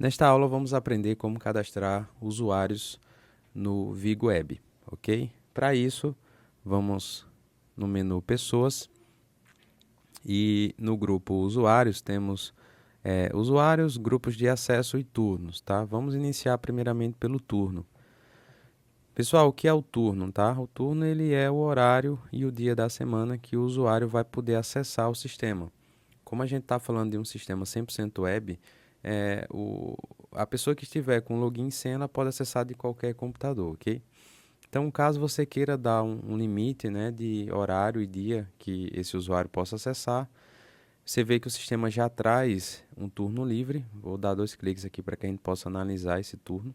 Nesta aula vamos aprender como cadastrar usuários no Vigo Web, ok? Para isso, vamos no menu Pessoas e no grupo Usuários temos usuários, grupos de acesso e turnos, tá? Vamos iniciar primeiramente pelo turno. Pessoal, o que é o turno, tá? O turno ele é o horário e o dia da semana que o usuário vai poder acessar o sistema. Como a gente está falando de um sistema 100% web, a pessoa que estiver com login e senha ela pode acessar de qualquer computador, ok? Então, caso você queira dar um limite, né, de horário e dia que esse usuário possa acessar, você vê que o sistema já traz um turno livre. Vou dar 2 cliques aqui para que a gente possa analisar esse turno.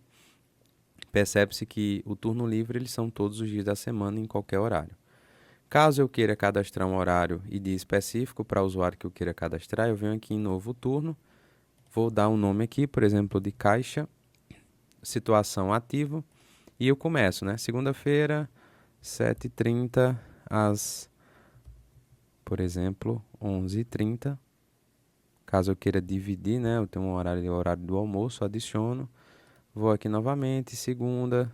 Percebe-se que o turno livre eles são todos os dias da semana em qualquer horário. Caso eu queira cadastrar um horário e dia específico para o usuário que eu queira cadastrar, eu venho aqui em novo turno, vou dar um nome aqui, por exemplo, de caixa, situação ativo, e eu começo, né? Segunda-feira, 7h30 às, por exemplo, 11h30. Caso eu queira dividir, né? Eu tenho um horário do almoço, adiciono. Vou aqui novamente, segunda,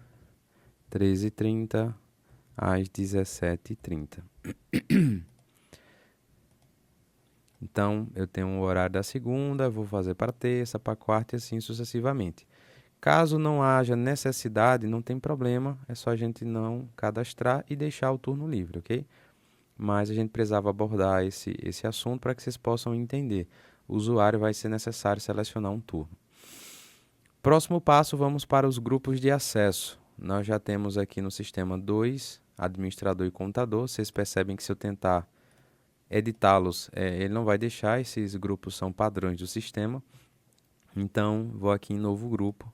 13h30 às 17h30. Então, eu tenho o horário da segunda, vou fazer para terça, para quarta e assim sucessivamente. Caso não haja necessidade, não tem problema, é só a gente não cadastrar e deixar o turno livre, ok? Mas a gente precisava abordar esse assunto para que vocês possam entender. O usuário vai ser necessário selecionar um turno. Próximo passo, vamos para os grupos de acesso. Nós já temos aqui no sistema 2, administrador e contador. Vocês percebem que se eu tentar editá-los, ele não vai deixar, esses grupos são padrões do sistema. Então, vou aqui em novo grupo.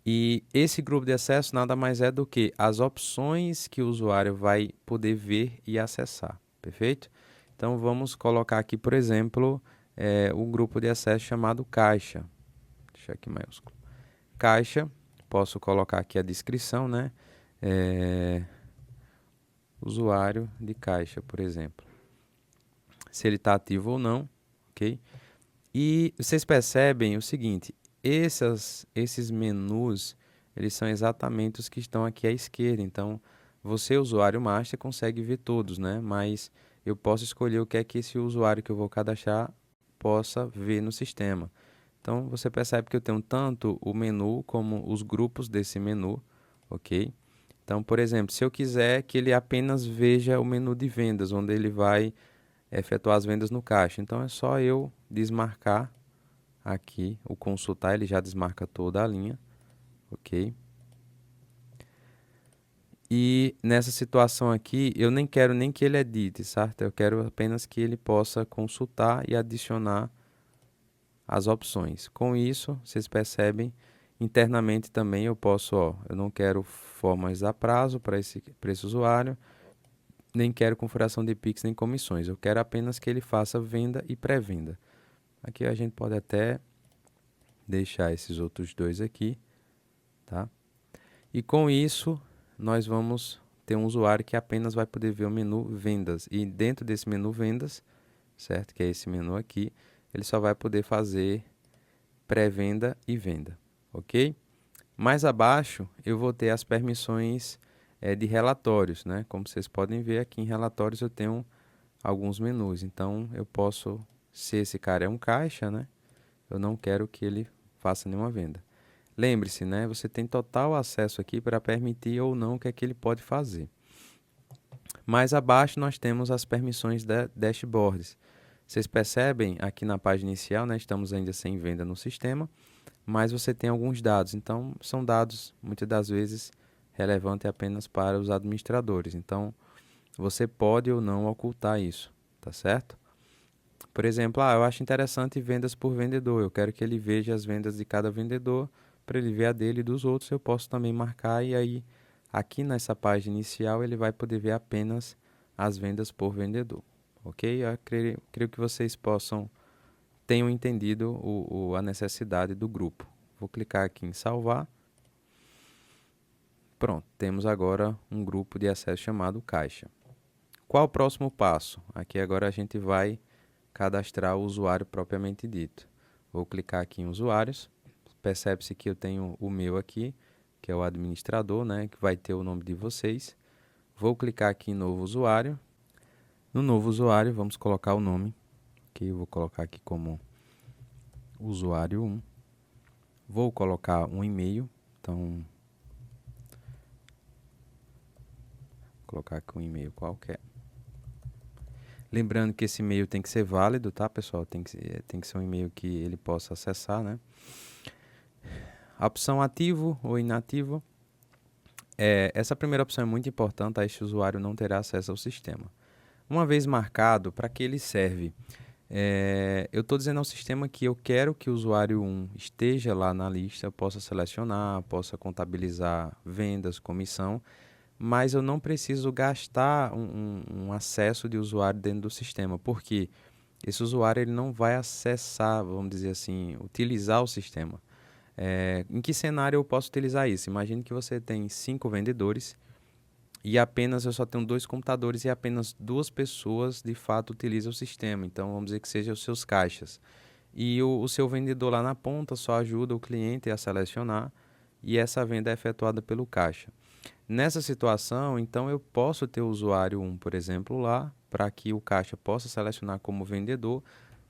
E esse grupo de acesso nada mais é do que as opções que o usuário vai poder ver e acessar, perfeito? Então, vamos colocar aqui, por exemplo, o grupo de acesso chamado caixa. Deixa aqui maiúsculo. Caixa, posso colocar aqui a descrição, né? Usuário de caixa, por exemplo. Se ele está ativo ou não, ok? E vocês percebem o seguinte, esses menus, eles são exatamente os que estão aqui à esquerda. Então, você, usuário master, consegue ver todos, né? Mas eu posso escolher o que é que esse usuário que eu vou cadastrar possa ver no sistema. Então, você percebe que eu tenho tanto o menu como os grupos desse menu, ok? Então, por exemplo, se eu quiser que ele apenas veja o menu de vendas, onde ele vai efetuar as vendas no caixa. Então, é só eu desmarcar aqui o consultar, ele já desmarca toda a linha, ok? E nessa situação aqui, eu nem quero nem que ele edite, certo? Eu quero apenas que ele possa consultar e adicionar as opções. Com isso, vocês percebem, internamente também eu posso, eu não quero formas a prazo para esse usuário, nem quero configuração de Pix nem comissões. Eu quero apenas que ele faça venda e pré-venda. Aqui a gente pode até deixar esses outros dois aqui, tá? E com isso, nós vamos ter um usuário que apenas vai poder ver o menu vendas. E dentro desse menu vendas, certo? Que é esse menu aqui, ele só vai poder fazer pré-venda e venda, ok? Mais abaixo, eu vou ter as permissões de relatórios, né? Como vocês podem ver aqui em relatórios eu tenho alguns menus. Então, eu posso, se esse cara é um caixa, né? Eu não quero que ele faça nenhuma venda. Lembre-se, né? Você tem total acesso aqui para permitir ou não o que é que ele pode fazer. Mais abaixo nós temos as permissões da dashboards. Vocês percebem aqui na página inicial, né? Estamos ainda sem venda no sistema, mas você tem alguns dados. Então, são dados, muitas das vezes, relevantes apenas para os administradores. Então, você pode ou não ocultar isso, tá certo? Por exemplo, eu acho interessante vendas por vendedor. Eu quero que ele veja as vendas de cada vendedor para ele ver a dele e dos outros. Eu posso também marcar e aí aqui nessa página inicial ele vai poder ver apenas as vendas por vendedor, ok? Eu creio que vocês tenham entendido a necessidade do grupo. Vou clicar aqui em salvar. Pronto, temos agora um grupo de acesso chamado caixa. Qual o próximo passo? Aqui agora a gente vai cadastrar o usuário propriamente dito. Vou clicar aqui em usuários. percebe-se que eu tenho o meu aqui, que é o administrador, né, que vai ter o nome de vocês. Vou clicar aqui em novo usuário. No novo usuário, vamos colocar o nome, que eu vou colocar aqui como usuário 1. Vou colocar um e-mail, então, vou colocar aqui um e-mail qualquer. Lembrando que esse e-mail tem que ser válido, tá, pessoal? Tem que ser um e-mail que ele possa acessar, né? A opção ativo ou inativo. Essa primeira opção é muito importante, tá? Este usuário não terá acesso ao sistema. Uma vez marcado, para que ele serve? Eu estou dizendo ao sistema que eu quero que o usuário 1 esteja lá na lista, possa selecionar, possa contabilizar vendas, comissão, mas eu não preciso gastar um acesso de usuário dentro do sistema, porque esse usuário ele não vai acessar, vamos dizer assim, utilizar o sistema. Em que cenário eu posso utilizar isso? Imagine que você tem 5 vendedores e apenas eu só tenho 2 computadores e apenas 2 pessoas de fato utilizam o sistema. Então vamos dizer que sejam os seus caixas. E o seu vendedor lá na ponta só ajuda o cliente a selecionar e essa venda é efetuada pelo caixa. Nessa situação, então eu posso ter o usuário 1, por exemplo, lá, para que o caixa possa selecionar como vendedor,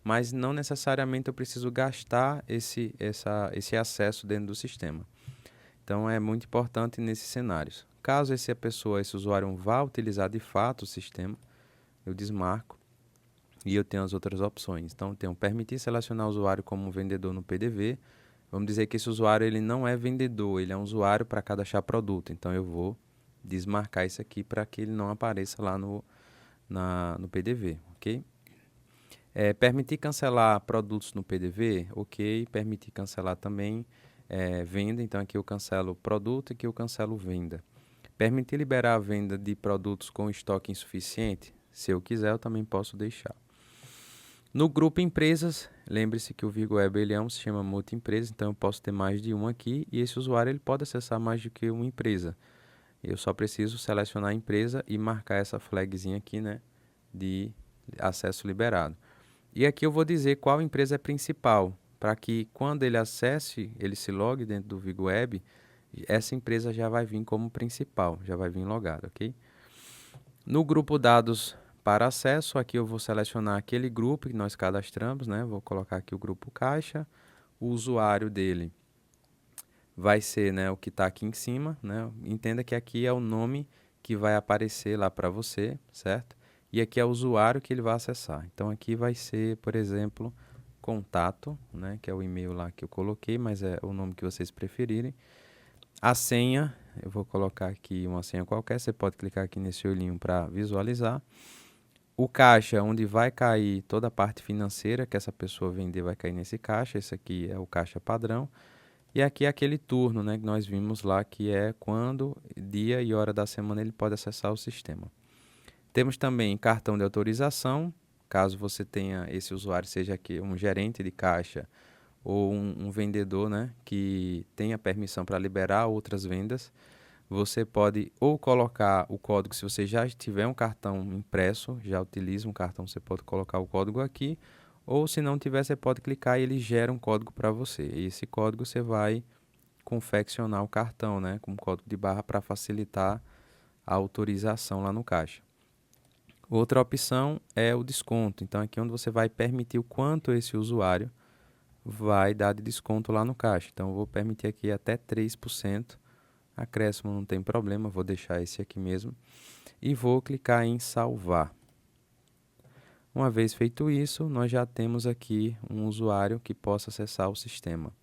mas não necessariamente eu preciso gastar esse acesso dentro do sistema. Então é muito importante nesses cenários. Caso esse usuário vá utilizar de fato o sistema, eu desmarco e eu tenho as outras opções. Então eu tenho permitir selecionar o usuário como vendedor no PDV. Vamos dizer que esse usuário ele não é vendedor, ele é um usuário para cadastrar produto. Então eu vou desmarcar isso aqui para que ele não apareça lá no PDV, ok? Permitir cancelar produtos no PDV, ok. Permitir cancelar também venda, então aqui eu cancelo produto e aqui eu cancelo venda. Permitir liberar a venda de produtos com estoque insuficiente, se eu quiser eu também posso deixar. No grupo empresas, lembre-se que o VigoWeb ele é um sistema multi-empresa, então eu posso ter mais de um aqui e esse usuário ele pode acessar mais do que uma empresa. Eu só preciso selecionar a empresa e marcar essa flagzinha aqui, né, de acesso liberado. E aqui eu vou dizer qual empresa é principal, para que quando ele acesse, ele se logue dentro do VigoWeb, essa empresa já vai vir como principal, já vai vir logado, ok? No grupo dados para acesso, aqui eu vou selecionar aquele grupo que nós cadastramos, né? Vou colocar aqui o grupo caixa, o usuário dele vai ser, né, o que está aqui em cima, né? Entenda que aqui é o nome que vai aparecer lá para você, certo? E aqui é o usuário que ele vai acessar. Então aqui vai ser, por exemplo, contato, né, que é o e-mail lá que eu coloquei, mas é o nome que vocês preferirem. A senha, eu vou colocar aqui uma senha qualquer, você pode clicar aqui nesse olhinho para visualizar. O caixa, onde vai cair toda a parte financeira que essa pessoa vender, vai cair nesse caixa. Esse aqui é o caixa padrão. E aqui é aquele turno, né, que nós vimos lá, que é quando, dia e hora da semana, ele pode acessar o sistema. Temos também cartão de autorização, caso você tenha, esse usuário seja aqui um gerente de caixa ou um vendedor, né, que tenha permissão para liberar outras vendas. Você pode ou colocar o código, se você já tiver um cartão impresso, já utiliza um cartão, você pode colocar o código aqui, ou se não tiver, você pode clicar e ele gera um código para você. E esse código você vai confeccionar o cartão, né, com código de barra para facilitar a autorização lá no caixa. Outra opção é o desconto. Então aqui é onde você vai permitir o quanto esse usuário vai dar de desconto lá no caixa. Então eu vou permitir aqui até 3%. Acréscimo não tem problema, vou deixar esse aqui mesmo. E vou clicar em salvar. Uma vez feito isso, nós já temos aqui um usuário que possa acessar o sistema.